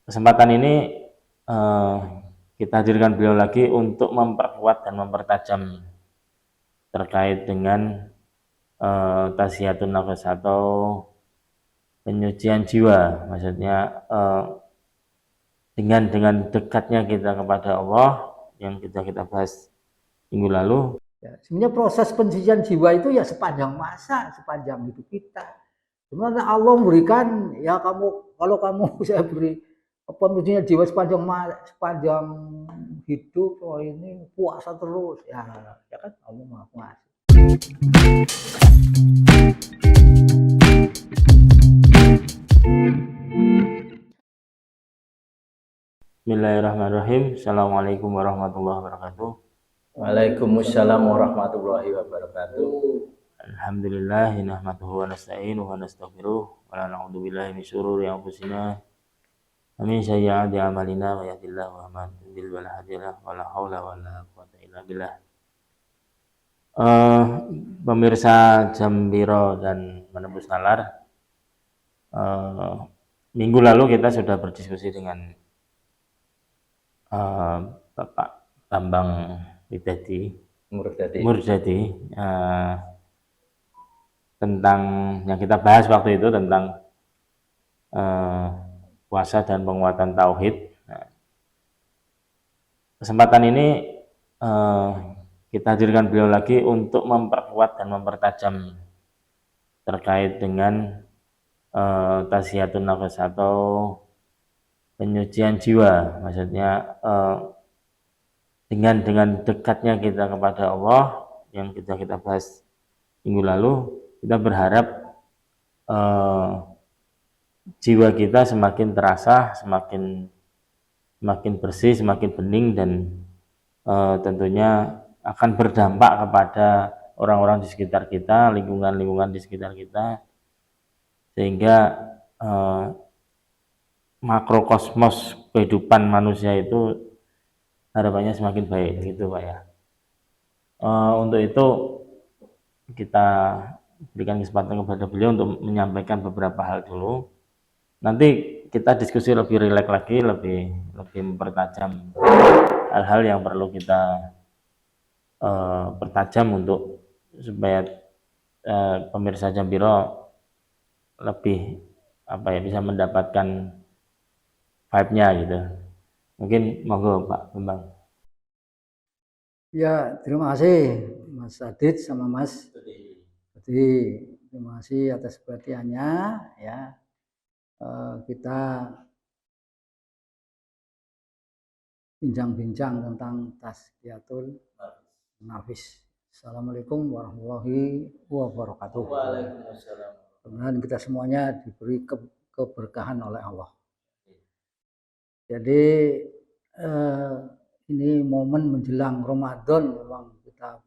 Kesempatan ini eh, kita hadirkan beliau lagi untuk memperkuat dan mempertajam terkait dengan tasfiyatun nafas atau penyucian jiwa. Maksudnya dengan dekatnya kita kepada Allah yang kita bahas minggu lalu. Ya, sebenarnya proses pencucian jiwa itu ya sepanjang masa, sepanjang hidup kita. Sebenarnya Allah memberikan ya kalau kamu saya beri pencucian jiwa sepanjang hidup, oh ini puasa terus ya, ya kan Allah maha pengasih. Bismillahirrahmanirrahim. Assalamualaikum warahmatullahi wabarakatuh. Waalaikumsalam warahmatullahi wabarakatuh. Alhamdulillah nahmaduhu wa nasta'inuhu wa nastaghfiruh wa la na'udzu billahi min syururi anfusina wa min sayyiati a'malina may yahdihillahu fala mudilla wa la hadiya lahu wa la haula wa la quwwata illa billah. Pemirsa Jambiro dan Menembus Nalar, minggu lalu kita sudah berdiskusi dengan Bapak Bambang Murdadi tentang yang kita bahas waktu itu tentang puasa dan penguatan tauhid. Nah, kesempatan ini kita hadirkan beliau lagi untuk memperkuat dan mempertajam terkait dengan tasfiyatun nafas atau penyucian jiwa. Maksudnya dengan dekatnya kita kepada Allah yang kita bahas minggu lalu, kita berharap jiwa kita semakin terasa, semakin bersih, semakin bening, dan tentunya akan berdampak kepada orang-orang di sekitar kita, lingkungan-lingkungan di sekitar kita, sehingga makrokosmos kehidupan manusia itu harapannya semakin baik, gitu Pak ya. Untuk itu kita berikan kesempatan kepada beliau untuk menyampaikan beberapa hal dulu. Nanti kita diskusi lebih rileks lagi, lebih mempertajam hal-hal yang perlu kita pertajam untuk supaya pemirsa Jambiro lebih bisa mendapatkan vibe-nya gitu. Mungkin monggo Pak Bambang. Ya, terima kasih Mas Adit sama Mas. Jadi terima kasih atas perhatiannya ya. Kita bincang-bincang tentang tasfiyatul nafis. Assalamualaikum warahmatullahi wabarakatuh. Waalaikumsalam. Kemudian kita semuanya diberi keberkahan oleh Allah. Jadi ini momen menjelang Ramadan, memang kita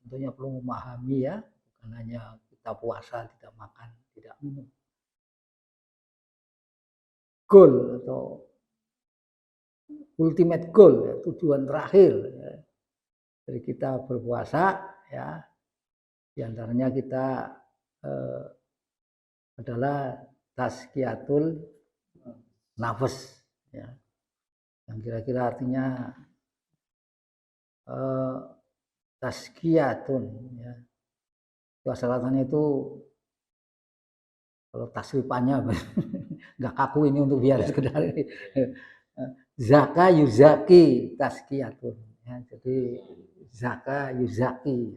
tentunya perlu memahami ya, bukan hanya kita puasa, tidak makan, tidak minum. Goal atau ultimate goal, ya, tujuan terakhir ya, dari kita berpuasa ya, diantaranya kita adalah tazkiyatul nafas ya, yang kira-kira artinya tazkiyatun ya, asal-asalnya itu kalau tasrifannya nggak kaku ini untuk biar sekedar ini. Zaka yuzaki tazkiyatun ya, jadi zaka yuzaki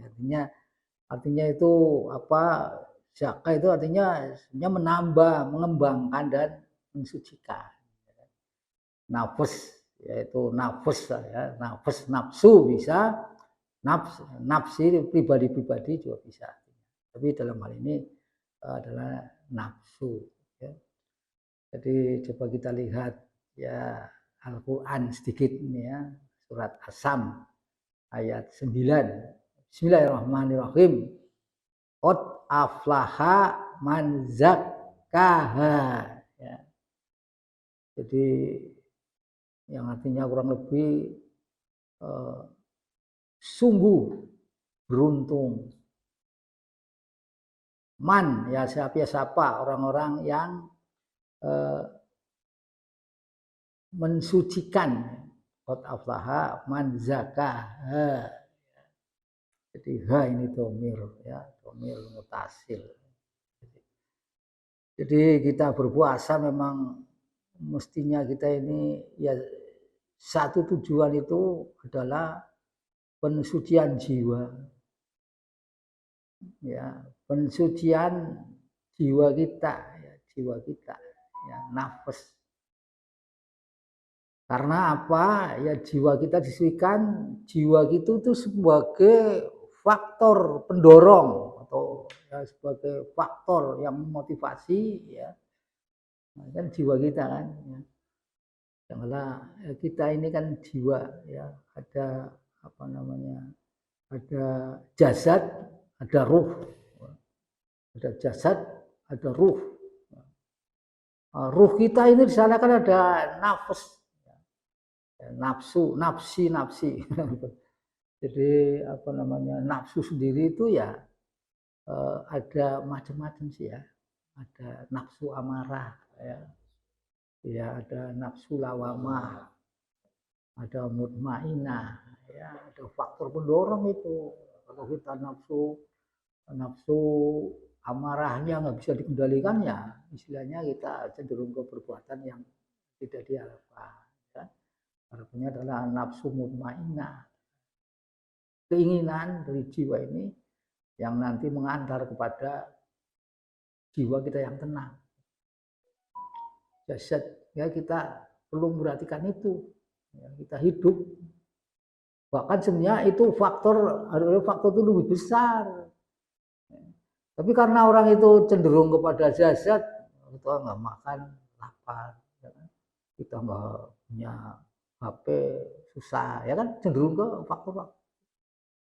artinya itu apa, zaka itu artinya menambah, mengembangkan dan mensucikan. Nafas yaitu nafas ya, nafsu bisa, nafsi pribadi juga bisa. Tapi dalam hal ini adalah nafsu ya. Jadi coba kita lihat ya Al-Qur'an sedikit ini ya, surat Asam ayat 9. Bismillahirrahmanirrahim. Qad aflaha man zakkaha ya. Jadi yang artinya kurang lebih sungguh beruntung man ya, siapa orang-orang yang mensucikan. Qad aflaha man zakaha. Jadi ini domir ya, domir mutasil. Jadi kita berpuasa memang mestinya kita ini ya satu tujuan itu adalah pensucian jiwa. Ya, pensucian jiwa kita, ya, nafas. Karena apa? Ya jiwa kita disucikan, jiwa itu tuh sebagai faktor pendorong atau ya, sebagai faktor yang memotivasi ya. Nah, kan jiwa kita kan ya. Janganlah kita ini kan jiwa ya, ada apa namanya? Ada jasad, ada ruh. Ada jasad, ada ruh. Ruh kita ini di sana kan ada nafas, nafsu, nafsi. Jadi apa namanya nafsu sendiri itu ya ada macam-macam sih ya. Ada nafsu amarah, ya ada nafsu lawamah, ada mutmainah, ya ada faktor pendorong itu. Kalau kita nafsu amarahnya nggak bisa dikendalikan ya istilahnya kita cenderung ke perbuatan yang tidak diharapkan. Ya. Harapannya adalah nafsu mutmainah, keinginan dari jiwa ini yang nanti mengantar kepada jiwa kita yang tenang. Jasad ya kita perlu memperhatikan itu. Ya, kita hidup. Bahkan sebenarnya itu faktor itu lebih besar. Tapi karena orang itu cenderung kepada jasad, kita nggak makan, lapar, ya kan? Kita nggak punya HP, susah, ya kan? Cenderung ke faktor.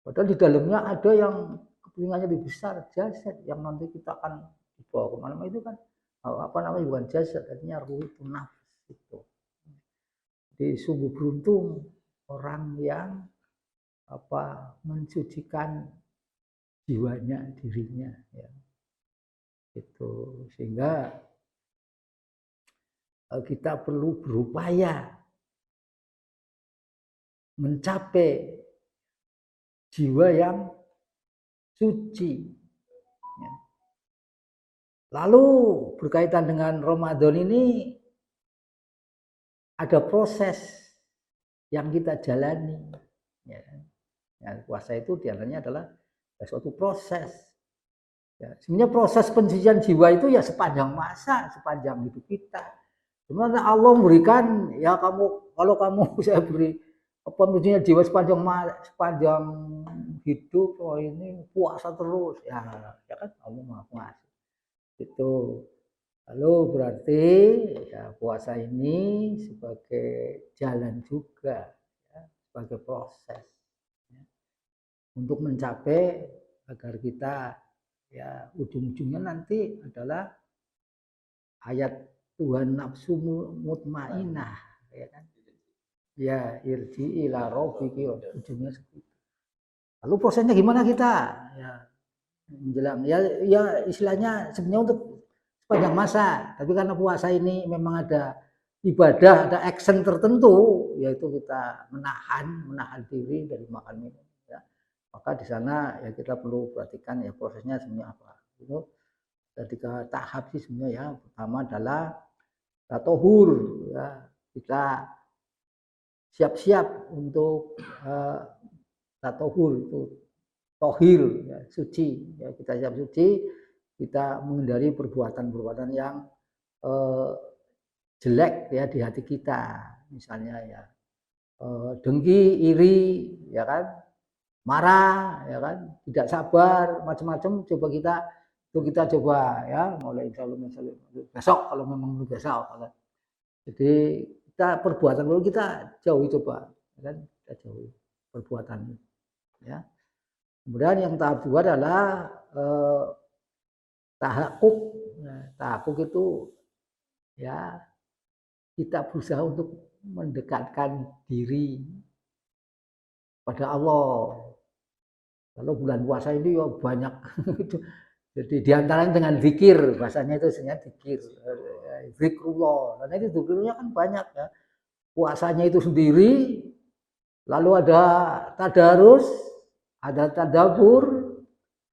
Padahal di dalamnya ada yang kepentingannya lebih besar, jasad, yang nanti kita akan dibawa kemana-mana itu kan apa namanya bukan jasad, artinya ruh itu nafas itu. Jadi sungguh beruntung orang yang mensucikan jiwanya, dirinya ya. Itu sehingga kita perlu berupaya mencapai jiwa yang suci. Ya. Lalu berkaitan dengan Ramadan ini ada proses yang kita jalani. Ya. Ya, puasa itu diantaranya adalah suatu proses. Ya, sebenarnya proses pensucian jiwa itu ya sepanjang masa, sepanjang hidup kita. Sebenarnya Allah memberikan ya kalau kamu saya beri pensucian jiwa sepanjang hidup, oh ini puasa terus ya kan Allah Maha Pengasih. Itu. Lalu berarti ya puasa ini sebagai jalan juga ya, sebagai proses ya, untuk mencapai agar kita ya ujung-ujungnya nanti adalah ayat Tuhan nafsu mutmainah ya kan ya irji ila rabbiki ujungnya seperti itu. Lalu prosesnya gimana kita ya menjelang ya istilahnya sebenarnya untuk sepanjang masa, tapi karena puasa ini memang ada ibadah, ada action tertentu, yaitu kita menahan diri dari makan minum. Ya. Maka di sana ya kita perlu perhatikan ya prosesnya sebenarnya apa. Itu ada 3 tahap sih sebenarnya ya. Pertama adalah tatohur, ya kita siap-siap untuk tatohur itu tohir, ya, suci. Ya, kita siap suci. Kita menghindari perbuatan-perbuatan yang jelek ya di hati kita, misalnya ya dengki, iri, ya kan, marah, ya kan, tidak sabar, macam-macam. Kita coba ya mulai insya Allah besok kalau memang besok. Jadi kita perbuatan dulu kita jauhi coba, ya kan, kita jauhi perbuatan ya. Kemudian yang tahap 2 adalah tahakuk. Nah, tahakuk itu ya kita berusaha untuk mendekatkan diri pada Allah. Kalau bulan puasa ini ya banyak. Jadi diantaranya dengan zikir, bahasanya itu sebenarnya zikir, zikrullah. Karena itu zikirnya kan banyak ya. puasanya itu sendiri, lalu ada tadarus, ada tadabur,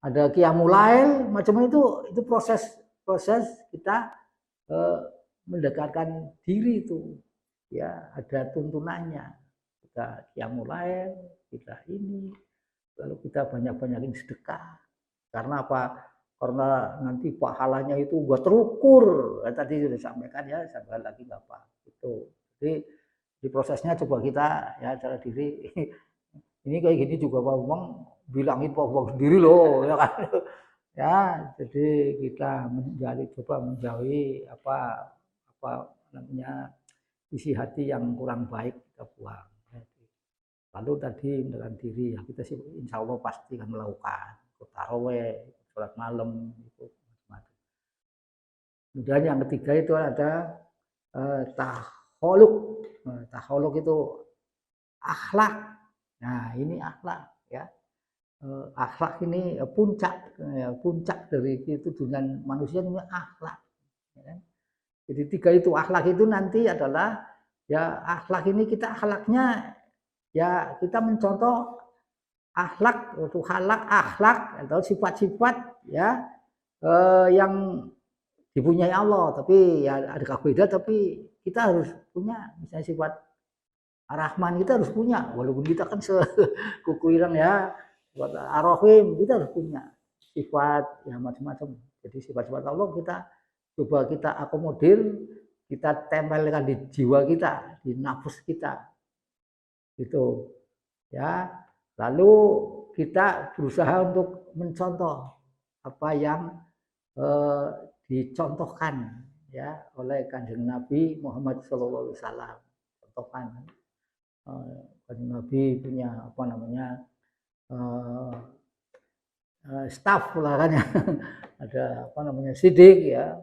ada qiyamul lail, macam itu proses kita mendekatkan diri itu, ya ada tuntunannya. Kita qiyamul lail, kita ini, lalu kita banyak-banyakin sedekah. Karena apa? Karena nanti pahalanya itu gak terukur. Tadi sudah sampaikan ya, sampaikan lagi nggak apa. Itu. Jadi di prosesnya coba kita ya cara diri. Ini kayak gini juga Pak Bambang bilangin Pak Bambang sendiri loh, ya kan? Ya, jadi kita coba menjauhi apa namanya isi hati yang kurang baik kita buang. Lalu tadi mendekatkan diri ya kita sih insya Allah pasti akan melakukan taraweh, sholat malam itu macam-macam. Kemudian yang ketiga itu ada taholuk. Taholuk itu akhlak. Nah ini akhlak ya. Akhlak ini puncak dari ketujuan manusia ini akhlak. Ya kan? Jadi tiga itu akhlak itu nanti adalah ya akhlak ini kita akhlaknya ya kita mencontoh akhlak atau sifat-sifat ya yang dipunyai Allah, tapi ya ada beda, tapi kita harus punya misalnya sifat Ar-Rahman kita harus punya, walaupun kita kan sekuku irang ya, sifat Ar-Rahim kita harus punya sifat ya macam-macam. Jadi sifat-sifat Allah kita coba kita akomodir, kita tempelkan di jiwa kita, di nafas kita, gitu ya. Lalu kita berusaha untuk mencontoh apa yang dicontohkan ya oleh Kanjeng Nabi Muhammad SAW. Contohkan Kanjeng Nabi punya apa namanya staff lah kan ya. Ada apa namanya sidik ya,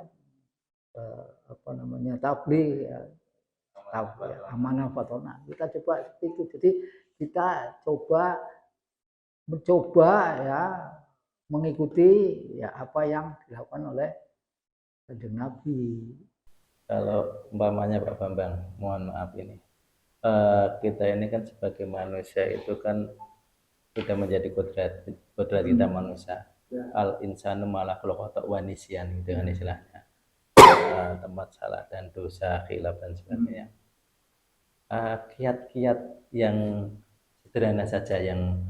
apa namanya tabligh ya, amanah fatona. Kita coba seperti itu. Jadi kita mencoba ya mengikuti ya apa yang dilakukan oleh Kanjeng Nabi. Kalau umpamanya Pak Bambang, mohon maaf ini, kita ini kan sebagai manusia itu kan sudah menjadi kodrat kita manusia. Al insanu malah kalau kata wanisian dengan istilahnya, tempat salah dan dosa, khilaf dan sebagainya. Kiat-kiat yang sederhana saja yang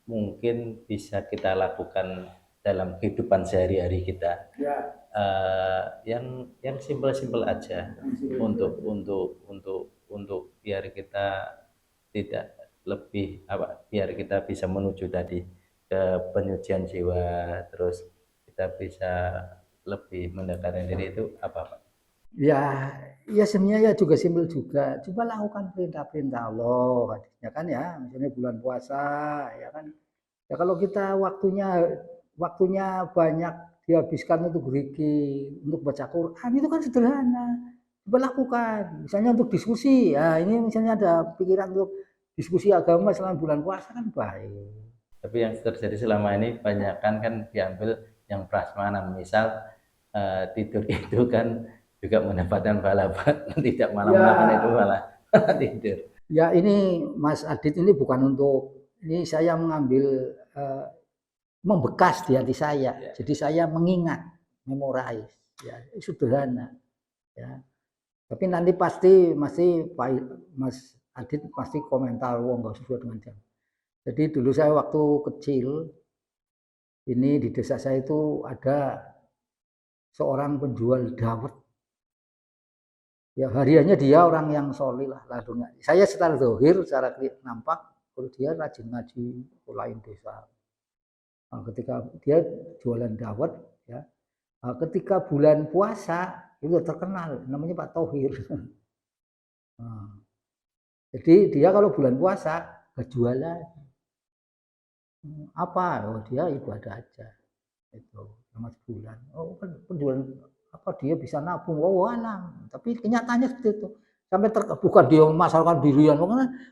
mungkin bisa kita lakukan dalam kehidupan sehari-hari kita, yang simpel-simpel aja untuk biar kita tidak lebih biar kita bisa menuju tadi ke penyucian jiwa, terus kita bisa lebih mendekatkan diri itu apa Pak? Ya sebenarnya ya juga simpel juga. Coba lakukan perintah-perintah Allah, hadisnya kan ya, misalnya bulan puasa, ya kan. Ya kalau kita waktunya banyak dihabiskan untuk zikir, untuk baca Quran, itu kan sederhana. Coba lakukan. Misalnya untuk diskusi, ya ini misalnya ada pikiran untuk diskusi agama selama bulan puasa kan baik. Tapi yang terjadi selama ini banyak kan diambil yang prasmanan, misal tidur itu kan juga mendapatkan pahala, tidak malam-malam itu malah tidur. Ya ini Mas Adit ini bukan untuk ini, saya mengambil membekas di hati saya. Ya. Jadi saya mengingat, memorize, ya sederhana. Ya. Tapi nanti pasti masih Mas Adit pasti komentar, wong nggak sesuai dengan jam. Jadi dulu saya waktu kecil ini di desa saya itu ada seorang penjual dawet. Ya hariannya dia orang yang soleh lah. Saya secara zahir, secara nampak, kalau dia rajin ngaji ke lain desa. Nah, ketika dia jualan dawet, ya, ketika bulan puasa itu terkenal, namanya Pak Tohir. Nah, jadi dia kalau bulan puasa gak jualan. Apa? Oh dia ibadah aja. Itu selama sebulan. Oh kan penjualan apa dia bisa nabung, oh alam. Tapi kenyataannya seperti itu. Sampai bukan dia memasarkan dirian,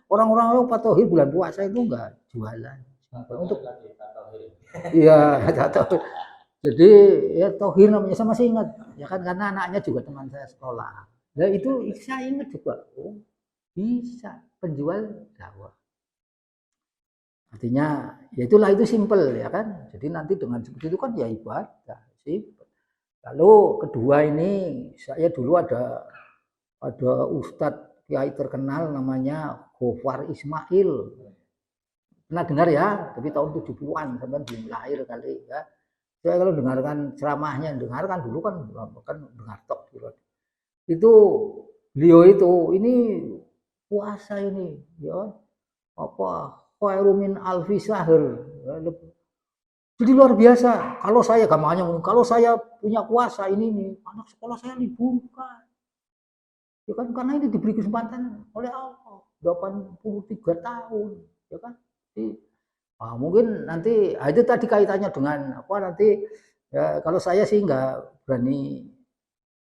orang-orang Pak Tohir bulan puasa itu enggak jualan. Untuk iya, tahu. Jadi ya Tohir namanya saya masih ingat, ya kan karena anaknya juga teman saya sekolah. Nah itu saya ingat juga. Oh, Bisa penjual dakwah. Artinya ya itulah, itu simpel ya kan. Jadi nanti dengan seperti itu kan ya ibadah sih. Lalu kedua ini, saya dulu ada ustadz kiai terkenal namanya Gofar Ismail. Pernah dengar ya? Tapi tahun 70-an sampai belum lahir kali ya. Saya kalau dengarkan ceramahnya, dengarkan dulu kan dengar tok gitu. Itu beliau itu ini puasa ini ya apa khairu min alfi syahr. Jadi luar biasa. Kalau saya gampangnya, kalau saya punya kuasa ini nih, anak sekolah saya liburkan. Ya kan, karena ini diberi kesempatan oleh Allah 83 tahun, ya kan. Jadi, mungkin nanti itu tadi kaitannya dengan apa nanti ya, kalau saya sih nggak berani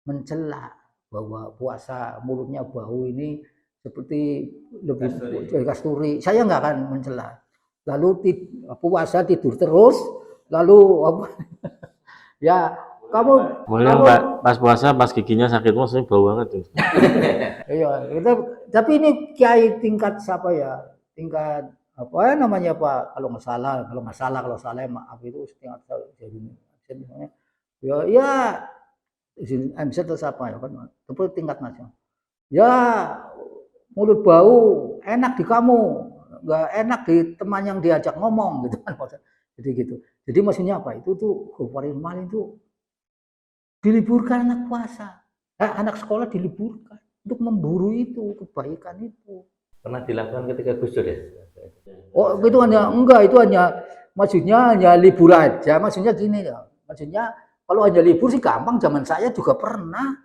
mencela bahwa puasa mulutnya bau ini seperti lebih kasturi. Saya nggak akan mencela. Lalu puasa tidur terus, lalu apa? Ya kamu pas puasa pas giginya sakit maksudnya bau banget tuh. Iya, tapi ini kiai tingkat siapa ya? Tingkat apa ya namanya Pak? Kalau nggak salah maaf itu tingkat jadi misalnya. Ya izin MZ atau siapa ya kan? Tapi tingkat nasional. Ya mulut bau enak di kamu, nggak enak di teman yang diajak ngomong gitu kan. Jadi gitu. Jadi maksudnya apa? Itu tuh Gofar Ismail itu diliburkan anak puasa, anak sekolah diliburkan untuk memburu itu kebaikan itu. Pernah dilakukan ketika Gus Dur ya? Oh itu itu hanya maksudnya hanya libur aja. Maksudnya gini ya. Maksudnya kalau hanya libur sih gampang, zaman saya juga pernah,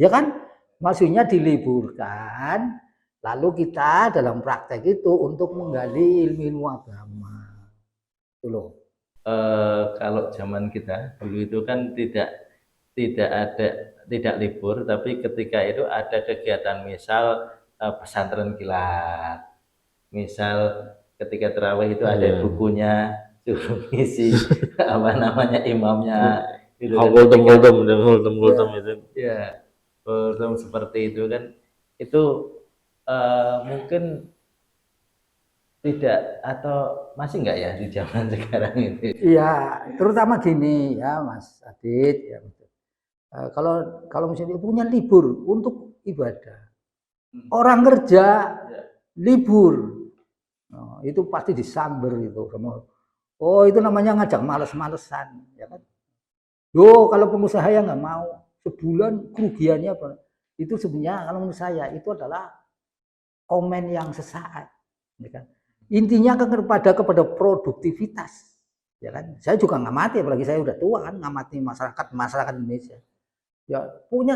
ya kan? Maksudnya diliburkan, lalu kita dalam praktek itu untuk menggali ilmu agama, itu loh. Kalau zaman kita dulu itu kan tidak libur, tapi ketika itu ada kegiatan misal pesantren kilat, misal ketika terawih itu ada bukunya suruh ngisi apa namanya imamnya Kultum itu. Ya, kultum seperti itu kan, itu mungkin tidak atau masih enggak ya di zaman sekarang itu? Iya, terutama gini ya Mas Adit ya. Kalau misalnya punya libur untuk ibadah, orang kerja libur, itu pasti disamber itu semua. Oh itu namanya ngajak males-malesan, ya kan? Yo kalau pengusaha yang nggak mau sebulan kerugiannya apa? Itu sebenarnya kalau menurut saya itu adalah komen yang sesaat, ya kan? Intinya kepada produktivitas, ya kan? Saya juga ngamati, apalagi saya udah tua kan, ngamati masyarakat Indonesia. Ya punya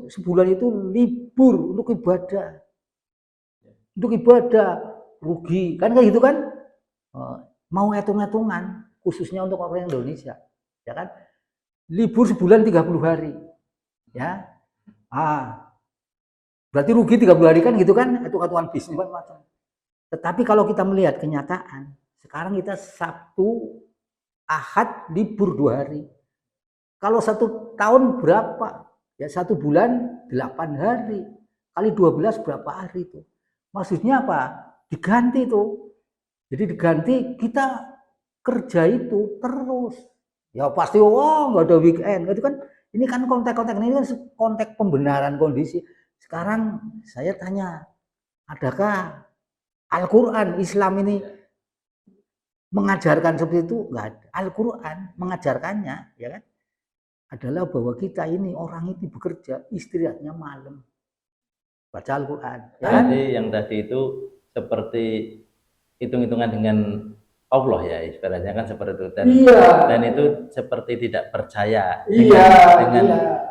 sebulan itu libur untuk ibadah rugi kan kayak gitu kan, mau hitung-hitungan khususnya untuk orang Indonesia, ya kan, libur sebulan 30 hari ya, berarti rugi 30 hari kan gitu kan, hitung-hitungan bisnis macam. Tetapi kalau kita melihat kenyataan sekarang kita Sabtu Ahad libur 2 hari. Kalau 1 tahun berapa? Ya 1 bulan 8 hari. Kali 12 berapa hari itu? Maksudnya apa? Diganti tuh. Jadi diganti kita kerja itu terus. Ya pasti nggak ada weekend. Itu kan ini kan konteks-konteks ini kan konteks pembenaran kondisi. Sekarang saya tanya, adakah Al-Quran Islam ini mengajarkan seperti itu? Enggak ada. Al-Quran mengajarkannya, ya kan? Adalah bahwa kita ini orang itu bekerja, istirahatnya malam. Baca Al-Quran. Ya kan? Jadi yang tadi itu seperti hitung-hitungan dengan Allah ya, istilahnya kan seperti itu. Dan itu seperti tidak percaya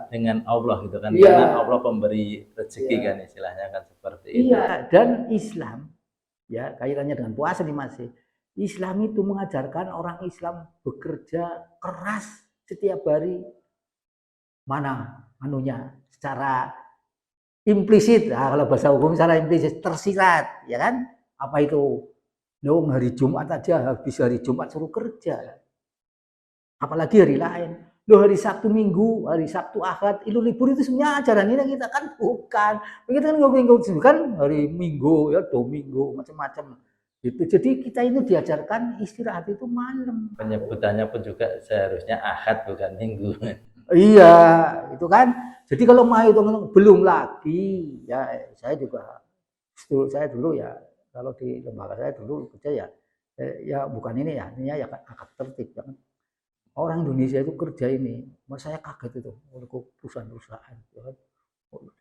dengan Allah gitu kan. Karena Allah pemberi rezeki kan, istilahnya kan seperti itu. Iya, dan Islam ya kaitannya dengan puasa nih Mas. Islam itu mengajarkan orang Islam bekerja keras setiap hari. Mana anunya secara implisit, kalau bahasa hukum secara implisit tersirat, ya kan? Apa itu? Hari Jumat aja, habis hari Jumat suruh kerja, apalagi hari lain. Loh hari Sabtu Minggu, hari Sabtu Ahad, itu libur itu sebenarnya ajaran ini kita kan bukan. Kita kan ngomong kan hari Minggu ya, Domingo macam-macam. Gitu. Jadi kita ini diajarkan istirahat itu malam. Penyebutannya pun juga seharusnya Ahad bukan Minggu. Iya, itu kan. Jadi kalau mau itu belum lagi ya saya juga saya dulu ya kalau di lembaga saya dulu kerja ya bukan ini ya, artinya ya akad tertib ya kan. Orang Indonesia itu kerja ini, mas saya kaget itu, perusahaan-perusahaan, ya kan?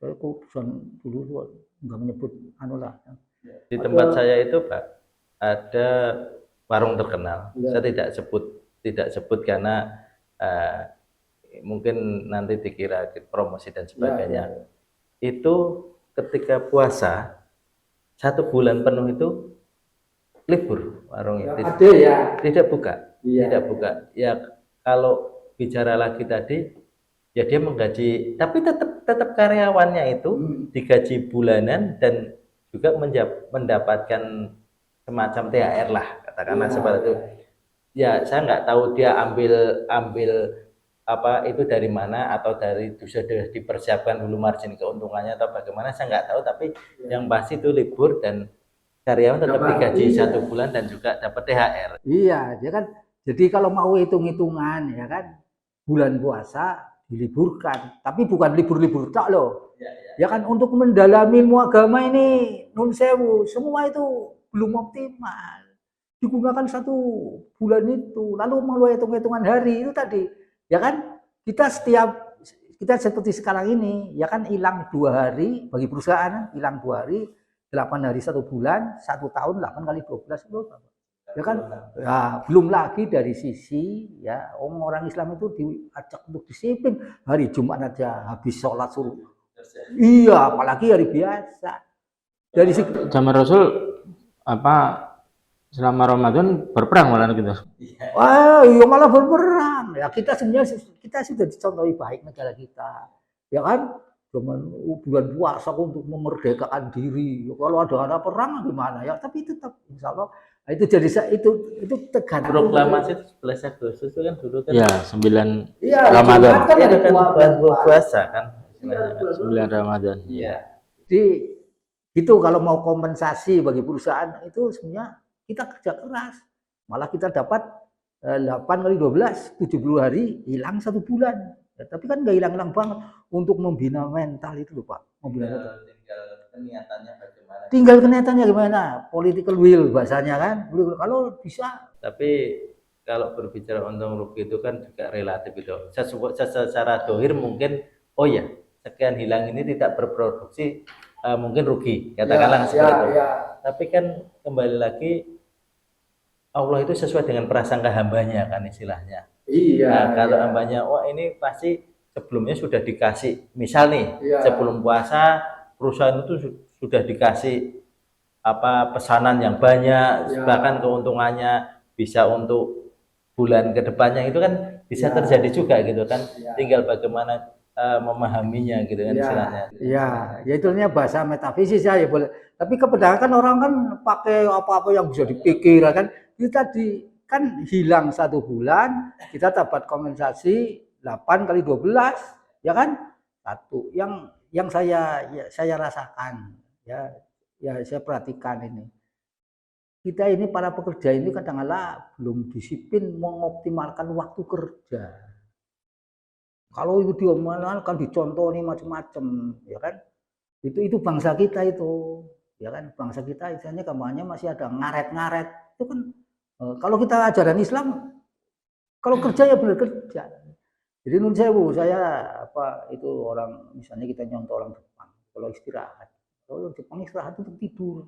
Saya kok perusahaan dulu nggak menyebut anu lah. Di tempat saya itu Pak, ada warung terkenal. Ya. Saya tidak sebut karena mungkin nanti dikira promosi dan sebagainya. Ya. Itu ketika puasa 1 bulan penuh itu libur warungnya. Ya, ada ya. Tidak buka. Ya. Tidak buka. Ya kalau bicara lagi tadi, ya dia menggaji, tapi tetap karyawannya itu digaji bulanan dan juga mendapatkan semacam THR lah, katakanlah seperti itu. Ya saya nggak tahu dia ambil apa itu dari mana, atau dari sudah dipersiapkan dulu margin keuntungannya atau bagaimana, saya nggak tahu, tapi yang pasti itu libur dan karyawan tetap digaji 1 bulan dan juga dapat THR. Iya, dia kan. Jadi kalau mau hitung-hitungan ya kan, bulan puasa diliburkan, tapi bukan libur-libur tak loh. Ya kan untuk mendalami ilmu agama ini nun sewu, semua itu belum optimal. Digunakan 1 bulan itu, lalu mau hitung-hitungan hari itu tadi, ya kan kita seperti sekarang ini, ya kan hilang 2 hari bagi perusahaan, hilang 2 hari, 8 hari 1 bulan, 1 tahun 8 kali 12 itu berapa? Ya kan, ya, belum lagi dari sisi ya orang Islam itu diajak untuk disiplin, hari Jumat aja habis sholat suruh, iya apalagi hari biasa. Dari Zaman Rasul apa selama Ramadan berperang malah gitu. Wah, iya malah berperang. Ya kita sebenarnya kita sudah dicontohi baik negara kita, ya kan. Zaman bulan puasa untuk memerdekakan diri. Kalau ada perang gimana ya? Tapi tetap insya Allah itu jadi itu tegangan. Proklamasi 11 Agustus itu kan dulu kan. Ya, 9 Iya, Ramadan. kan ada bulan puasa kan. 9 Ramadan. Iya. Jadi itu kalau mau kompensasi bagi perusahaan itu sebenarnya kita kerja keras. Malah kita dapat 8 kali 12, 70 hari, hilang 1 bulan. Ya, tapi kan nggak hilang-hilang banget untuk membina mental itu loh Pak. Tinggal keniatannya bagaimana. Tinggal keniatannya gimana? Political will bahasanya kan. Kalau bisa. Tapi kalau berbicara untung rugi itu kan juga relatif itu. Secara dohir mungkin, oh ya, sekian hilang ini tidak berproduksi, mungkin rugi. Katakanlah seperti itu. Ya. Tapi kan kembali lagi, Allah itu sesuai dengan prasangka hambanya kan istilahnya. Iya. Nah, kalau hambanya, wah ini pasti sebelumnya sudah dikasih, misal nih, sebelum puasa perusahaan itu sudah dikasih apa pesanan yang banyak, bahkan keuntungannya bisa untuk bulan kedepannya, itu kan bisa terjadi juga gitu kan. Tinggal bagaimana memahaminya gitu kan istilahnya. Iya, ya itunya bahasa metafisis ya boleh. Tapi kebanyakan orang kan pakai apa-apa yang bisa dipikir kan. Itu tadi kan hilang 1 bulan, kita dapat kompensasi 8 kali 12, ya kan? 1. Yang saya rasakan ya saya perhatikan ini. Kita ini para pekerja ini kadang-kala belum disiplin mengoptimalkan waktu kerja. Kalau itu diomongan dicontoh nih macam-macam, ya kan? Itu bangsa kita itu, ya kan? Bangsa kita istilahnya kampanye masih ada ngaret-ngaret. Itu kan kalau kita ajaran Islam, kalau kerja ya benar kerja. Jadi nun sewu, saya itu orang misalnya kita nyontoh orang Jepang, kalau istirahat, kalau Jepang istirahat untuk tidur.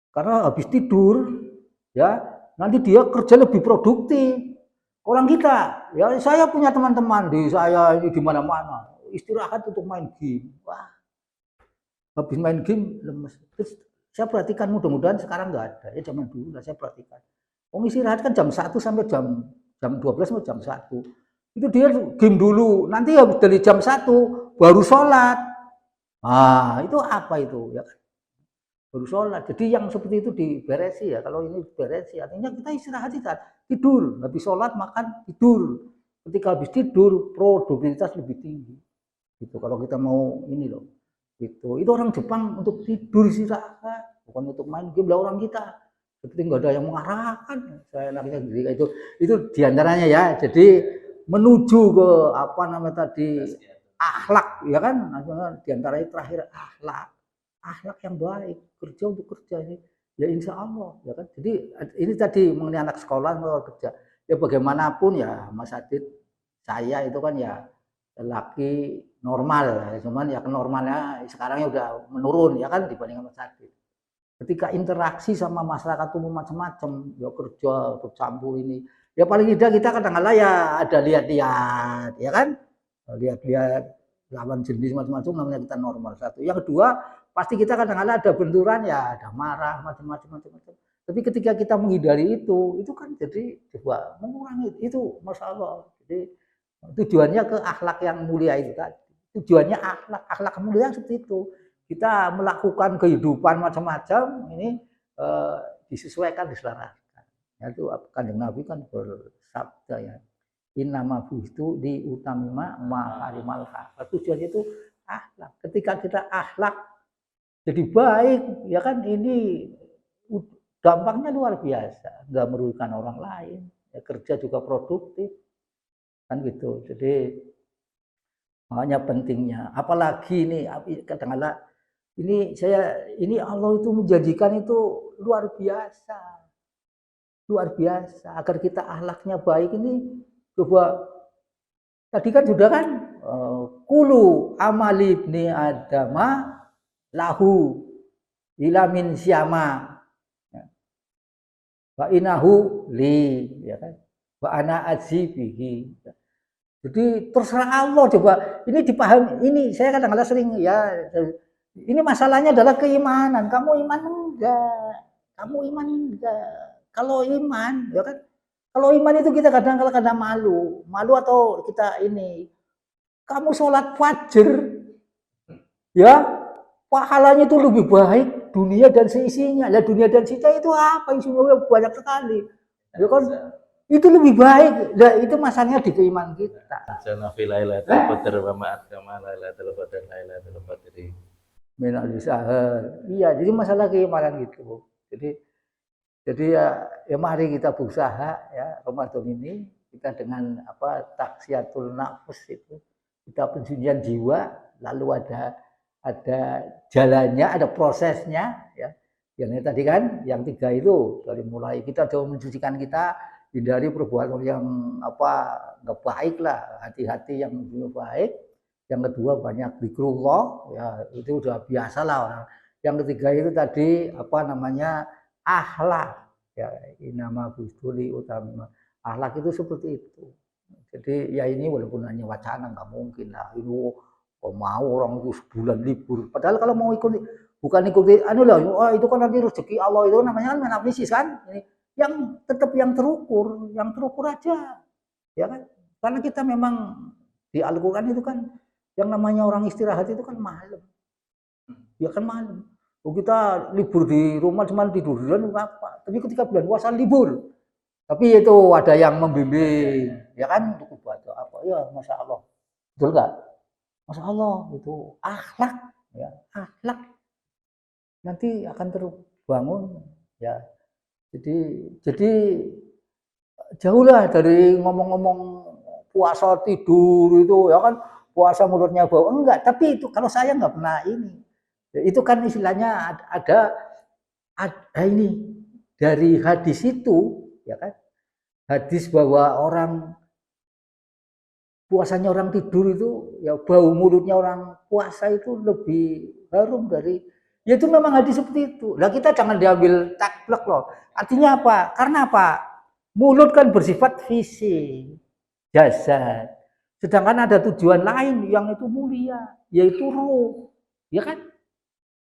Karena habis tidur, ya nanti dia kerja lebih produktif. Orang kita, ya saya punya teman-teman di saya ini di mana-mana, istirahat untuk main game. Wah, habis main game lemes. Terus saya perhatikan mudah-mudahan sekarang nggak ada. Ya zaman dulu lah saya perhatikan. Istirahat kan jam 1 sampai jam 12 sampai jam 1. Itu dia game dulu. Nanti habis dari jam 1 baru sholat. Ah, itu apa itu ya kan? Baru sholat. Jadi yang seperti itu diberesi ya. Kalau ini beresi artinya kita istirahat tidur, habis sholat makan tidur. ketika habis tidur produktivitas lebih tinggi. Gitu. Kalau kita mau ini loh, itu orang Jepang untuk tidur istirahat, bukan untuk main game. Lah orang kita seperti nggak ada yang mengarahkan. Saya enaknya kayak itu diantaranya ya. Jadi menuju ke apa namanya tadi akhlak, ya kan? Diantaranya terakhir akhlak yang baik, kerja untuk kerja ini. Ya insya Allah, ya kan. Jadi ini tadi mengenai anak sekolah mau kerja. Ya bagaimanapun ya Mas Adit, saya itu kan ya laki normal, cuman ya normalnya sekarang ya udah menurun ya kan dibandingkan Mas Adit. Ketika interaksi sama masyarakat umum macam-macam, ya kerja bercampur ini, ya paling tidak kita kadang-kadang ya ada lihat-lihat, ya kan, lihat-lihat lawan jenis macam-macam namanya kita normal satu. Yang kedua pasti kita kadang-kadang ada benturan ya, ada marah macam-macam. Tapi ketika kita menghindari itu kan jadi coba mengurangi itu, masya Allah. Jadi tujuannya ke akhlak yang mulia itu tadi. Tujuannya akhlak mulia seperti itu. Kita melakukan kehidupan macam-macam ini disesuaikan, diselaraskan. Ya, itu Kanjeng Nabi kan bersabda ya. Innama bu'itsu liutamima maharimal haq. Tujuannya itu akhlak. Ketika kita akhlak jadi baik, ya kan ini dampaknya luar biasa, nggak merugikan orang lain, ya, kerja juga produktif, kan gitu. Jadi makanya pentingnya, apalagi ini kadang-kadang ini Allah itu menjanjikan itu luar biasa agar kita akhlaknya baik ini. Coba tadi kan sudah kan kulu amali ibni adama lahu ilamin syama wa inahu li, ya kan, wa ana azibihi. Jadi terserah Allah. Coba ini dipahami, ini saya kadang-kadang sering ya, ini masalahnya adalah keimanan. Kamu iman enggak? Kalau iman, ya kan, kalau iman itu kita kadang-kadang malu atau kita ini, kamu sholat fajr ya pahalanya itu lebih baik dunia dan seisinya. Lah dunia dan seisinya itu apa? Isinya banyak sekali. Ya kan? Itu lebih baik. Nah, itu masalahnya di keimanan kita. Jana fi lailatul qadar wa ma'at kama lailatul qadar lailatul qadri. Minal sahar. Iya, jadi masalah keimanan gitu. Jadi ya mari kita berusaha ya Ramadan ini kita dengan apa taksiatul nafs itu, kita pensucian jiwa, lalu ada jalannya, ada prosesnya ya. Yang tadi kan yang 3 itu dari mulai kita coba mensucikan kita, hindari perbuatan yang apa nggak baik lah, hati-hati yang baik. Yang kedua banyak zikrullah, ya itu udah biasa lah orang. Yang ketiga itu tadi apa namanya akhlak, ya inama bustuli utama akhlak itu seperti itu. Jadi ya ini walaupun hanya wacana nggak mungkin lah ini mau orang itu sebulan libur. Padahal kalau mau bukan ikuti anu lah, oh itu kan nanti rezeki Allah itu namanya kan menafsir kan. Ini yang tetap yang terukur aja, ya kan? Karena kita memang di Al-Quran itu kan yang namanya orang istirahat itu kan malam, ya kan malam. Oh, kita libur di rumah cuma tiduran apa? Tapi ketika bulan puasa libur, tapi itu ada yang membimbing, ya kan untuk baca apa? Ya, masya Allah, betul nggak? Masya Allah itu akhlak, ya akhlak nanti akan terbangun, ya. Jadi jauhlah dari ngomong-ngomong puasa tidur itu, ya kan puasa mulutnya bau enggak. Tapi itu kalau saya nggak pernah ini. Itu kan istilahnya ada ini dari hadis itu, ya kan? Hadis bahwa orang puasanya orang tidur itu, ya bau mulutnya orang puasa itu lebih harum dari. Ya itu memang hadis seperti itu. Nah kita jangan diambil taklek loh. Artinya apa? Karena apa? Mulut kan bersifat fisik, jasad. Sedangkan ada tujuan lain yang itu mulia, yaitu ruh. Ya kan?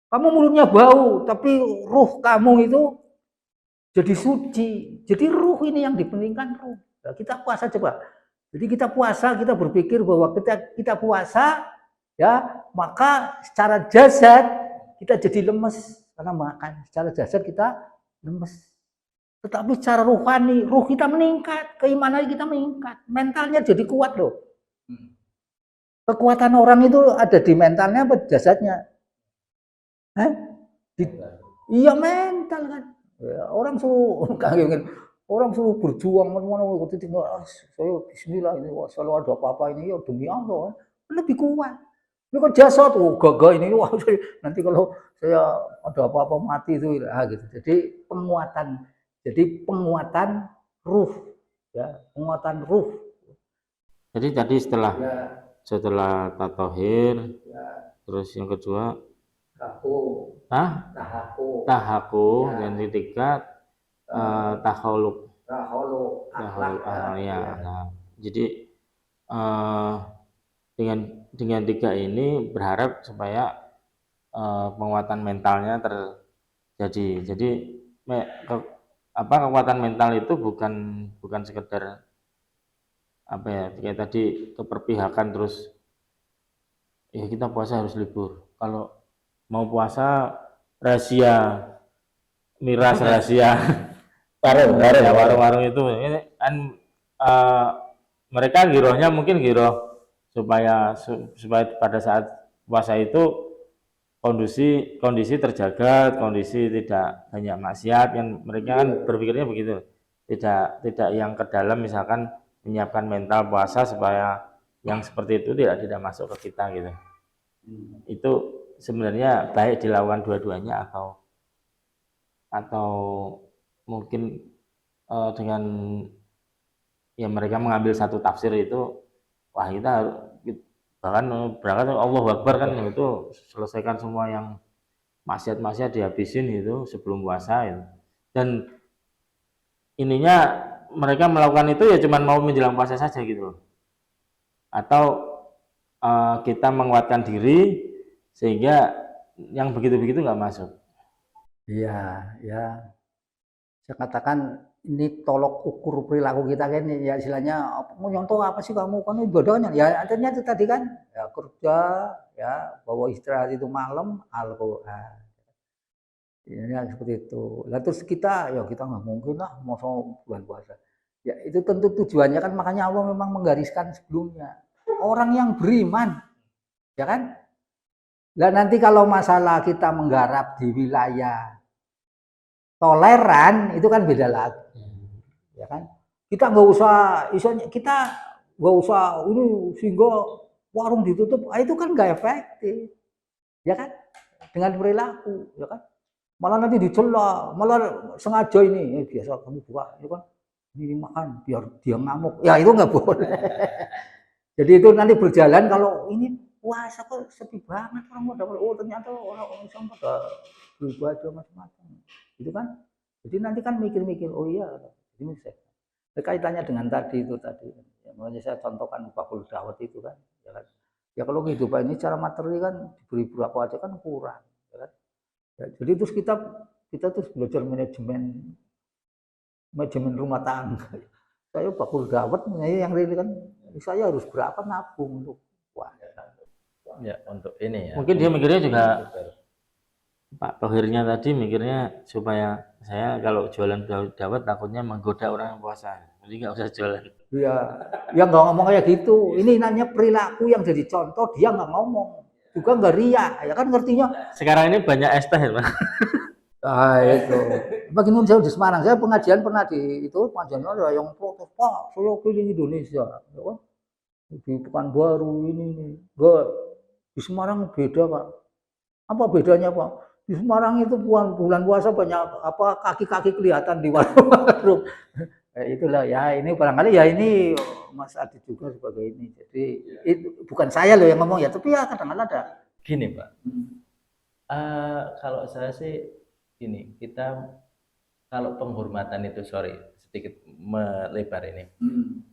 Kamu mulutnya bau, tapi ruh kamu itu jadi suci. Jadi ruh ini yang dipentingkan ruh. Nah, kita puasa coba. Jadi kita puasa, kita berpikir bahwa kita puasa, ya maka secara jasad kita jadi lemes karena makan. Secara jasad kita lemes. Tetapi secara rohani, roh kita meningkat, keimanan kita meningkat, mentalnya jadi kuat loh. Kekuatan orang itu ada di mentalnya apa di jasadnya? Hah? Iya mental kan. Ya, orang suruh orang suruh berjuang mana-mana saya bismillah ini selalu ada apa-apa ini ya demi Allah lebih kuat. Ini kan jasad gagah ini wah nanti kalau saya ada apa-apa mati itu gitu. Jadi penguatan ruh ya, penguatan ruh. Jadi tadi setelah Ya, tatohir, ya, terus yang kedua tahu, tahaku, tahaku, ya, yang ketiga taholuk. taholu, Taholuk akhlak ya. ya. Nah, jadi eh, dengan tiga ini berharap supaya penguatan mentalnya terjadi. Jadi kekuatan mental itu bukan sekedar apa ya kayak tadi keperpihakan terus ya kita puasa harus libur. Kalau mau puasa rahasia miras rahasia warung-warung itu ini kan eh, mereka girohnya mungkin giroh supaya pada saat puasa itu kondisi terjaga, kondisi tidak banyak maksiat yang mereka kan berpikirnya begitu. Tidak yang ke dalam misalkan menyiapkan mental puasa supaya yang seperti itu tidak masuk ke kita gitu. Itu sebenarnya baik dilakukan dua-duanya atau mungkin dengan ya mereka mengambil satu tafsir itu wah kita bahkan berangkat Allahu Akbar kan itu selesaikan semua yang maksiat-maksiat dihabisin itu sebelum puasa itu. Dan ininya mereka melakukan itu ya cuman mau menjelang puasa saja gitu loh. Atau kita menguatkan diri sehingga yang begitu-begitu nggak masuk. Iya, ya. Saya katakan ini tolok ukur perilaku kita kan ya istilahnya mau nyontoh apa sih kamu kan ibadahnya ya artinya itu tadi kan ya kerja ya bawa istirahat itu malam Al-Qur'an. Ya, seperti itu. Lah terus kita ya kita nggak mungkin lah mau bulan puasa. Ya itu tentu tujuannya kan makanya Allah memang menggariskan sebelumnya. Orang yang beriman, ya kan? Lah nanti kalau masalah kita menggarap di wilayah toleran itu kan beda lagi, ya kan? Kita nggak usah, kita nggak usah ini sehingga warung ditutup, itu kan nggak efektif, ya kan? Dengan perilaku, ya kan? Malah nanti dicela, malah sengaja ini biasa kamu buka, itu kan ini makan biar dia ngamuk, ya itu nggak boleh. Jadi itu nanti berjalan kalau ini puasa kok sepi banget orang pada oh ternyata orang Islam pada beribadah macam-macam itu kan jadi nanti kan mikir-mikir oh iya ini saya kaitannya dengan tadi itu tadi ya, makanya saya contohkan bakul dawet itu kan ya kalau kehidupan ini secara materi kan diberi berapa aja kan kurang ya kan? Ya, jadi terus kita terus belajar manajemen rumah tangga saya bakul dawet yang real kan saya harus berapa nabung untuk puasa. Ya untuk ini ya Mungkin dia mikirnya juga Pak Tohirnya tadi mikirnya supaya saya kalau jualan dawet takutnya menggoda orang yang puasa. Jadi nggak usah jualan. Iya, ya nggak ngomong kayak gitu. Ini nanya perilaku yang jadi contoh, dia nggak ngomong. Juga nggak riak, ya kan ngertinya. Sekarang ini banyak es teh, Pak. Ah itu. Bagi nun saya di Semarang, saya pengajian pernah di itu pengajian ada yang protes, Pak, saya keliling Indonesia, ya kan? Di Pekanbaru ini nih. Enggak, di Semarang beda, Pak. Apa bedanya, Pak? Di Semarang itu bulan puasa banyak apa kaki-kaki kelihatan di warung. Itulah ya ini barangkali ya ini Mas Adi juga sebagai ini. Jadi itu bukan saya loh yang ngomong ya, tapi ya kadang-kadang ada. gini Pak. Kalau saya sih gini, kita kalau penghormatan itu sedikit melebar ini.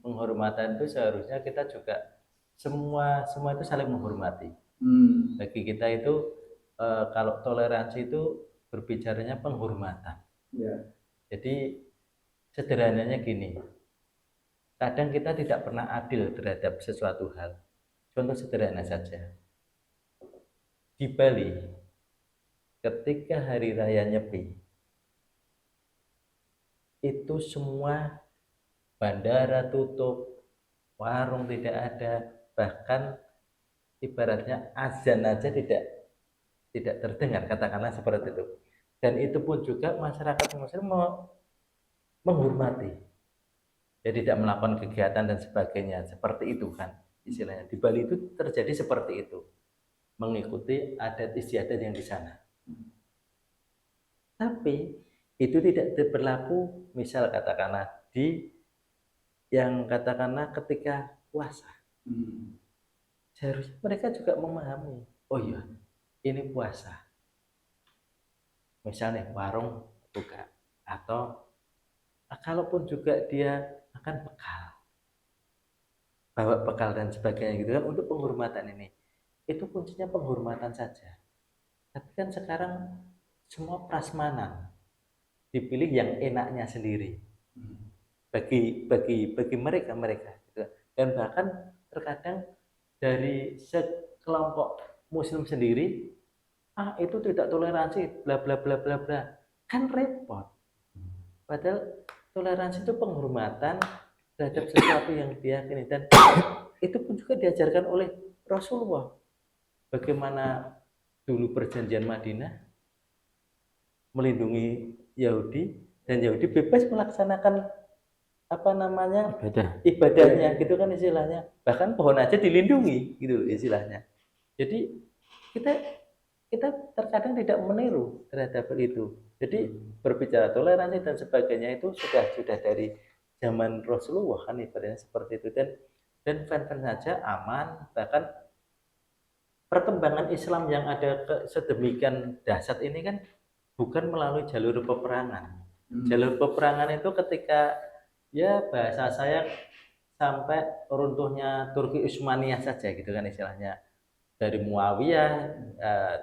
Penghormatan itu seharusnya kita juga semua itu saling menghormati. Bagi kita itu kalau toleransi itu berbicaranya penghormatan. Ya. Jadi sederhananya gini, kadang kita tidak pernah adil terhadap sesuatu hal. Contoh sederhana saja, di Bali ketika hari raya Nyepi itu semua bandara tutup, warung tidak ada, bahkan ibaratnya azan aja tidak terdengar, katakanlah seperti itu. Dan itu pun juga masyarakat muslim menghormati, ya tidak melakukan kegiatan dan sebagainya seperti itu kan istilahnya. Di Bali itu terjadi seperti itu, mengikuti adat istiadat yang di sana. Tapi itu tidak berlaku misal katakanlah yang katakanlah ketika puasa. Seharusnya mereka juga memahami, oh iya ini puasa. Misalnya warung buka, atau kalaupun juga dia akan bawa bekal dan sebagainya gitu kan untuk penghormatan ini. Itu kuncinya penghormatan saja. Tapi kan sekarang semua prasmanan, dipilih yang enaknya sendiri bagi mereka gitu. Dan bahkan terkadang dari sekelompok muslim sendiri itu tidak toleransi bla bla bla bla bla, kan repot. Padahal toleransi itu penghormatan terhadap sesuatu yang diyakini, dan itu pun juga diajarkan oleh Rasulullah. Bagaimana dulu perjanjian Madinah melindungi Yahudi, dan Yahudi bebas melaksanakan ibadahnya gitu kan istilahnya. Bahkan pohon aja dilindungi gitu istilahnya. Jadi kita terkadang tidak meniru terhadap itu. Jadi berbicara toleransi dan sebagainya itu sudah dari zaman Rasulullah kan ibaratnya seperti itu, dan fan-fan saja aman. Bahkan perkembangan Islam yang ada sedemikian dahsyat ini kan bukan melalui jalur peperangan. Jalur peperangan itu ketika ya bahasa saya sampai runtuhnya Turki Utsmaniyah saja gitu kan istilahnya. Dari Muawiyah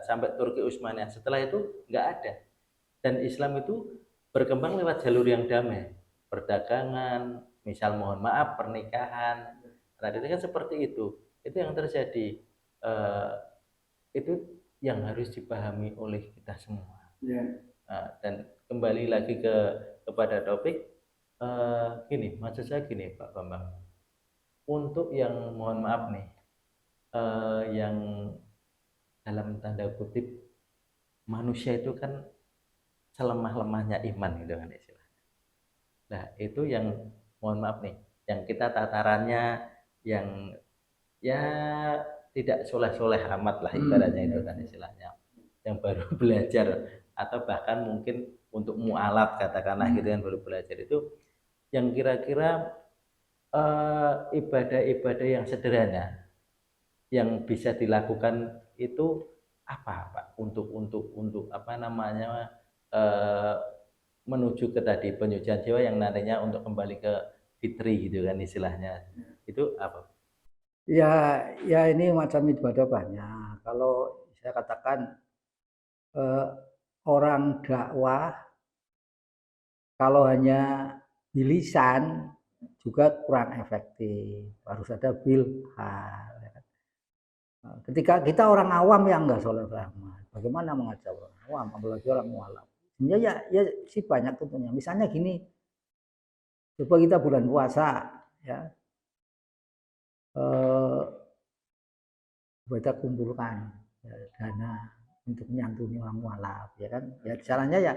sampai Turki Utsmaniyah, setelah itu nggak ada. Dan Islam itu berkembang lewat jalur yang damai, perdagangan, misal mohon maaf pernikahan. Nah itu kan seperti itu yang terjadi. Itu yang harus dipahami oleh kita semua. Dan kembali lagi kepada topik, gini, maksud saya gini Pak Bambang, untuk yang mohon maaf nih, yang dalam tanda kutip manusia itu kan selemah-lemahnya iman gitu kan istilahnya. Nah itu yang mohon maaf nih, yang kita tatarannya yang ya tidak soleh-soleh amat lah ibaratnya itu kan istilahnya, yang baru belajar atau bahkan mungkin untuk mualaf katakanlah gitu kan baru belajar, itu yang kira-kira ibadah-ibadah yang sederhana yang bisa dilakukan itu apa Pak untuk apa namanya menuju ke tadi penyucian jiwa yang nantinya untuk kembali ke fitri gitu kan istilahnya, itu apa? Ya ini macam ibadah banyak. Kalau saya katakan orang dakwah kalau hanya bilisan juga kurang efektif. Harus ada bilhal. Ketika kita orang awam yang enggak sholat rahmat, bagaimana mengajak orang awam, apalagi orang mualaf? Sebenarnya ya sih banyak tentunya. Misalnya gini, coba kita bulan puasa, ya, kita kumpulkan ya, dana untuk menyantuni orang mualaf, ya kan? Ya caranya ya,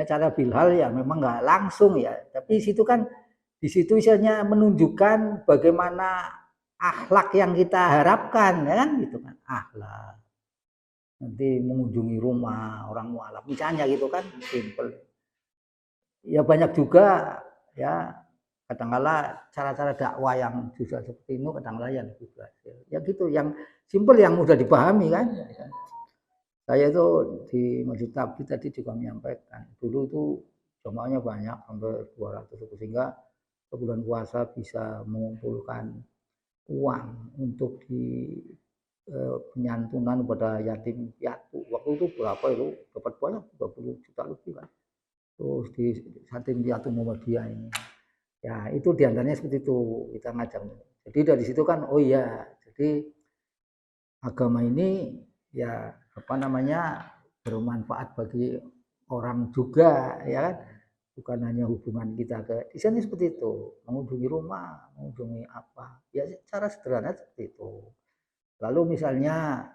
cara bilhal ya memang nggak langsung ya, tapi di situ isinya menunjukkan bagaimana akhlak yang kita harapkan, ya kan gitu kan, akhlak. Nanti mengunjungi rumah orang mualaf misalnya gitu kan, simple. Ya banyak juga ya kadang-kala cara-cara dakwah yang susah seperti ini kadang-kala yang lebih berhasil. Ya gitu, yang simple yang mudah dipahami kan. Saya itu di Masjid Tabligh tadi juga menyampaikan, dulu itu jamaahnya banyak sampai 200 sehingga bulan puasa bisa mengumpulkan uang untuk di penyantunan pada yatim piatu. Waktu itu berapa itu? Dapat banyak, 30 juta lebih kan. Terus di yatim piatu Muhammadiyah ini. Ya itu diantaranya seperti itu kita ngajak. Jadi dari situ kan, oh iya, jadi agama ini ya apa namanya bermanfaat bagi orang juga, ya kan. bukan hanya hubungan kita ke desainnya seperti itu, mengunjungi rumah, mengunjungi apa, ya cara sederhana seperti itu. Lalu misalnya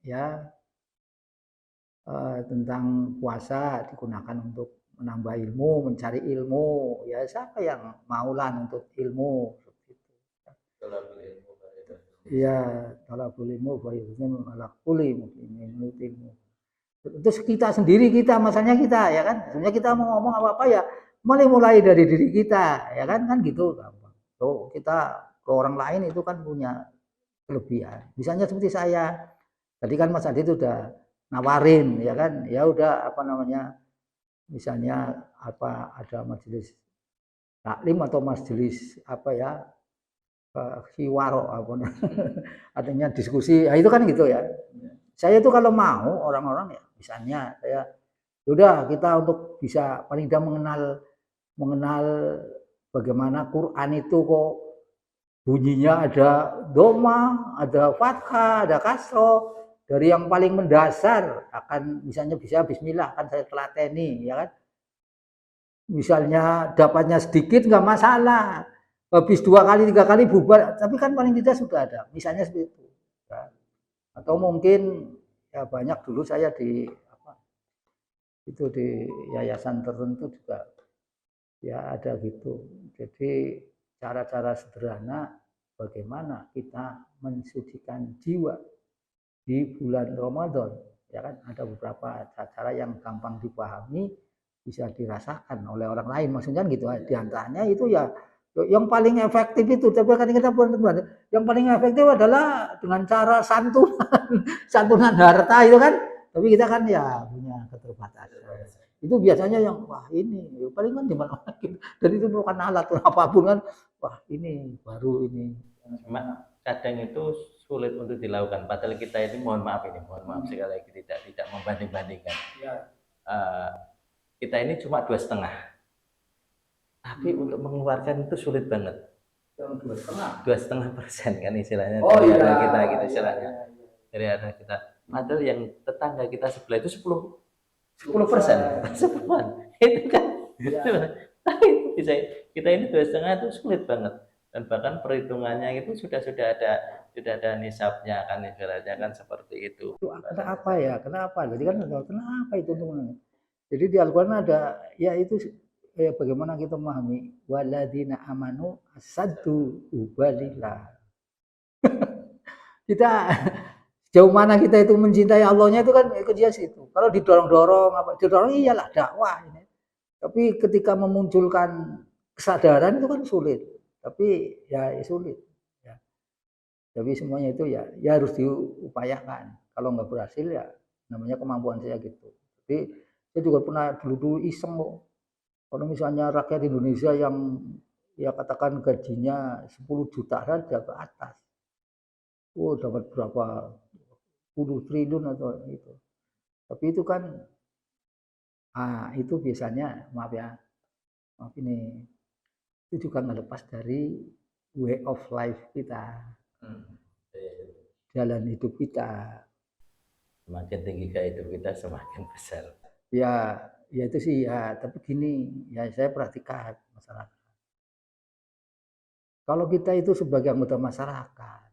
ya tentang puasa digunakan untuk menambah ilmu, mencari ilmu, ya siapa yang maulah untuk ilmu seperti itu. Iya, talabul ilmu khairun ala kulli muslimin ilmu. Terus kita sendiri masanya kita ya kan, sebenarnya kita mau ngomong apa ya mulai dari diri kita ya kan gitu gampang. So, kita ke orang lain itu kan punya kelebihan. Misalnya seperti saya, tadi kan Mas Adi itu udah nawarin ya kan, ya udah apa namanya, misalnya apa ada majelis taklim atau majelis apa ya hiwaro apa artinya diskusi, ya itu kan gitu ya. Saya itu kalau mau orang-orang ya misalnya saya udah kita untuk bisa paling tidak mengenal bagaimana Quran itu kok bunyinya ada doma, ada fathah, ada kasroh, dari yang paling mendasar akan misalnya bisa bismillah akan saya telateni ya kan. Misalnya dapatnya sedikit nggak masalah, habis 2 kali 3 kali bubar, tapi kan paling tidak sudah ada misalnya seperti itu ya. Atau mungkin ya banyak dulu saya di yayasan tertentu juga ya ada gitu. Jadi cara-cara sederhana bagaimana kita mensucikan jiwa di bulan Ramadan ya kan, ada beberapa cara yang gampang dipahami, bisa dirasakan oleh orang lain, maksudnya gitu. Di antaranya itu ya yang paling efektif itu, tapi kan kita yang paling efektif adalah dengan cara santunan harta itu kan, tapi kita kan ya punya keterbatasan. Itu biasanya yang wah ini paling kan di mana lagi, dan itu bukan alat apapun kan, wah ini baru ini. Cuma kadang itu sulit untuk dilakukan, padahal kita ini mohon maaf sekali lagi tidak membanding-bandingkan. Kita ini cuma 2,5, tapi untuk mengeluarkan itu sulit banget. 2,5% kan istilahnya dari harga kita gitu istilahnya. Dari harga kita. Padahal yang tetangga kita sebelah itu 10%. Itu kan. Tapi bisa kita ini 2,5 itu sulit banget. Dan bahkan perhitungannya itu sudah ada nisabnya kan istilahnya kan seperti itu. Kenapa ya? Kenapa? Jadi kan kenapa itu teman-teman? Jadi di Al-Quran ada ya itu ya bagaimana kita memahami waladina amanu asaddu ubalillah. Kita sejauh mana kita itu mencintai Allahnya itu kan dia situ. Kalau didorong iyalah dakwah ini. Tapi ketika memunculkan kesadaran itu kan sulit. Tapi ya sulit ya. Tapi semuanya itu ya harus diupayakan. Kalau nggak berhasil ya namanya kemampuan saya gitu. Jadi saya juga pernah dulu iseng kok. Kalau misalnya rakyat Indonesia yang ya katakan gajinya 10 juta saja ke atas, dapat berapa puluh triliun atau itu. Tapi itu kan, itu biasanya maaf ini, itu juga nggak lepas dari way of life kita, jalan hidup kita. Semakin tinggi gaya hidup kita semakin besar. Ya itu sih ya, tapi gini ya saya perhatikan masyarakat. Kalau kita itu sebagai anggota masyarakat,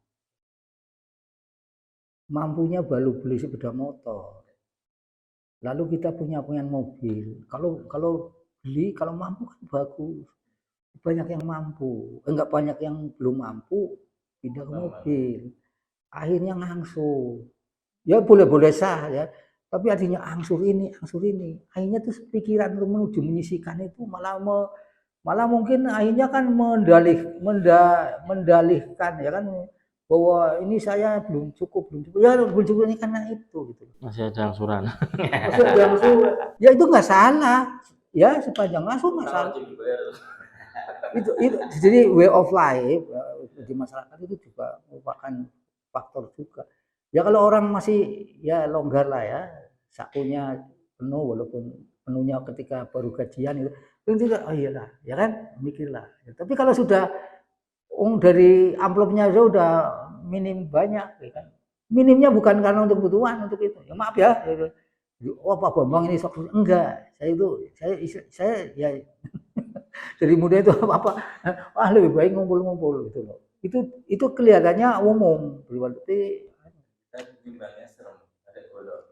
mampunya baru beli sepeda motor, lalu kita punya mobil. Kalau beli, kalau mampu kan bagus. Banyak yang mampu, enggak banyak yang belum mampu pindah ke mobil. Akhirnya ngangsur. Ya boleh-boleh sah ya. Tapi artinya angsur ini. Akhirnya tuh pikiran untuk menuju menyisikan itu malah mungkin akhirnya kan mendalihkan ya kan, bahwa ini saya belum cukup ya belum cukup ini karena itu gitu. Masih ada angsuran. Ya itu nggak salah ya, sepanjang ngasuh nggak salah. itu jadi way of life di masyarakat itu juga merupakan faktor juga. Ya kalau orang masih ya longgar lah ya, sakunya penuh walaupun penuhnya ketika baru gajian itu tidak, oh iyalah ya kan, mikirlah. Ya, tapi kalau sudah dari amplopnya aja udah minim banyak ya kan. Minimnya bukan karena untuk kebutuhan, untuk itu. Ya maaf ya. oh Pak Bambang ini sok enggak, saya ya dari muda itu apa lebih baik ngumpul-ngumpul gitu loh. Itu kelihatannya umum, berarti timbangnya serem, ada golok.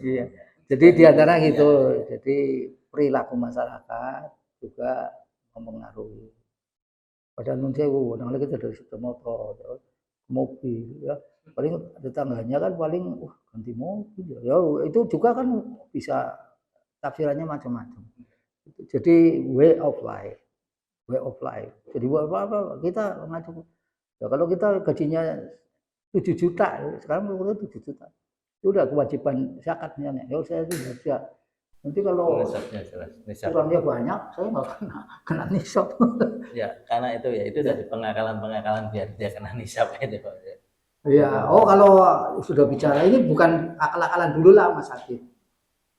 iya. Jadi di antara gitu, jadi perilaku masyarakat juga mempengaruhi. Padahal nun sewu, nang lagi dari sepeda motor, mobil, ya paling tetangganya kan paling ganti mobil, ya itu juga kan bisa tafsirannya macam-macam. Jadi way of life. Jadi apa kita ngajak, ya kalau kita gajinya 7 juta, sekarang udah 7 juta. Itu udah kewajiban zakatnya nih. Ya saya itu bisa. Nanti kalau Nisabnya jelas, nisab. kurangnya banyak, saya nggak kena nisab. Ya, karena itu dari pengakalan biar dia kena nisab itu Pak. Iya. Oh kalau sudah bicara ini bukan akal-akalan dulu lah Mas Adit.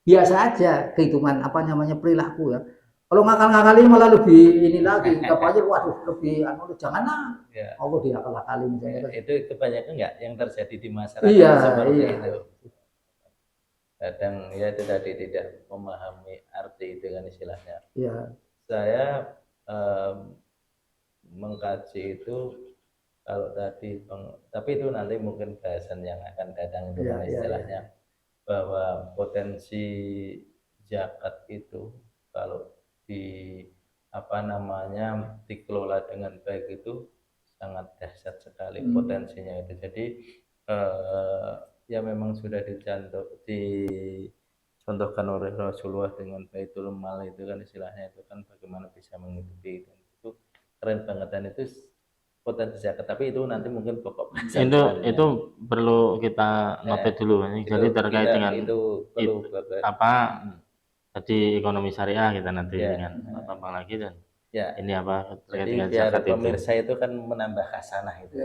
Biasa aja kehitungan apa namanya perilaku ya. Kalau ngakal-ngakalin malah lebih ini lagi, nggak aja waduh lebih janganlah. Ya. Allah diakal-akalin misalnya. Itu kebanyakan enggak yang terjadi di masyarakat Iya, seperti iya. itu. Kadang ya itu tadi tidak memahami arti itu kan istilahnya. Iya. Saya mengkaji itu kalau tadi tapi itu nanti mungkin bahasan yang akan datang itu kan istilahnya bahwa potensi zakat itu kalau di apa namanya dikelola dengan baik itu sangat dahsyat sekali potensinya itu. Jadi ya memang sudah dicontohkan oleh Rasulullah dengan Baitul Mal itu kan istilahnya itu kan bagaimana bisa mengikuti itu keren banget dan itu potensi zakat, tapi itu nanti mungkin pokok itu perlu kita note dulu. Jadi terkait dengan itu perlu apa tadi ekonomi syariah kita nanti dengan Bambang lagi dan ini apa terkait jadi dengan biar zakat pemirsa itu kan menambah khasanah itu.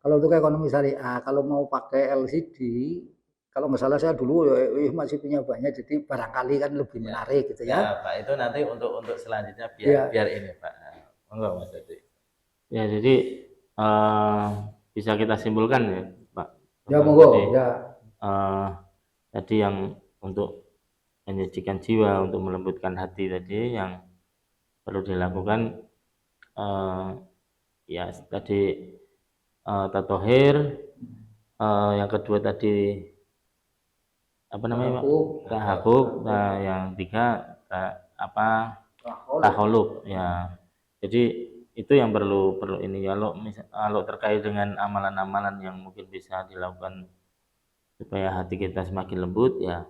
Kalau untuk ekonomi syariah, kalau mau pakai LCD, kalau nggak salah saya dulu masih punya banyak, jadi barangkali kan lebih menarik gitu ya. Ya Pak, itu nanti untuk selanjutnya biar ini Pak. Enggak Mas Adi. Ya jadi bisa kita simpulkan ya Pak. Ya monggo ya. Tadi yang untuk menyucikan jiwa, untuk melembutkan hati tadi yang perlu dilakukan ya tadi tatohir, yang kedua tadi apa namanya Pak? Tahakuk, yang tiga taholuk ya. Jadi itu yang perlu ini kalau terkait dengan amalan-amalan yang mungkin bisa dilakukan supaya hati kita semakin lembut ya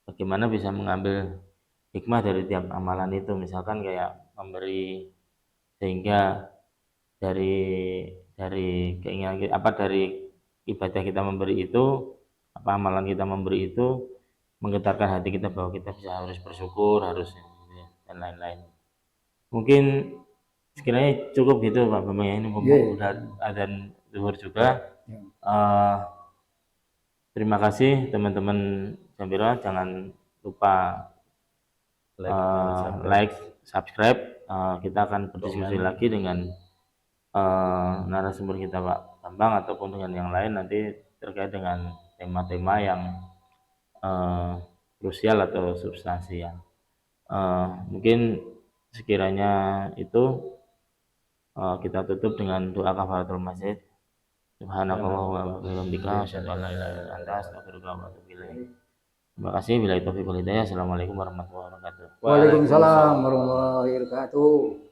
bagaimana bisa mengambil hikmah dari tiap amalan itu, misalkan kayak memberi sehingga dari keinginan dari ibadah kita memberi itu amalan kita memberi itu menggetarkan hati kita bahwa kita harus bersyukur harus dan lain-lain. Mungkin sekiranya cukup gitu Pak Bambang, ini udah adzan zuhur juga. Terima kasih teman-teman Jambira, jangan lupa like, subscribe. Kita akan berdiskusi lagi dengan narasumber kita Pak Bambang ataupun dengan yang lain nanti terkait dengan tema-tema yang krusial atau substansial. Mungkin sekiranya itu kita tutup dengan doa kafaratul masjid. Subhanakallah wa bihamdika asyhadu an la ilaha illa anta astaghfiruka wa atubu ilaik. Terima kasih. Billahi taufiq wal hidayah. Assalamualaikum warahmatullahi wabarakatuh. Waalaikumsalam warahmatullahi wabarakatuh.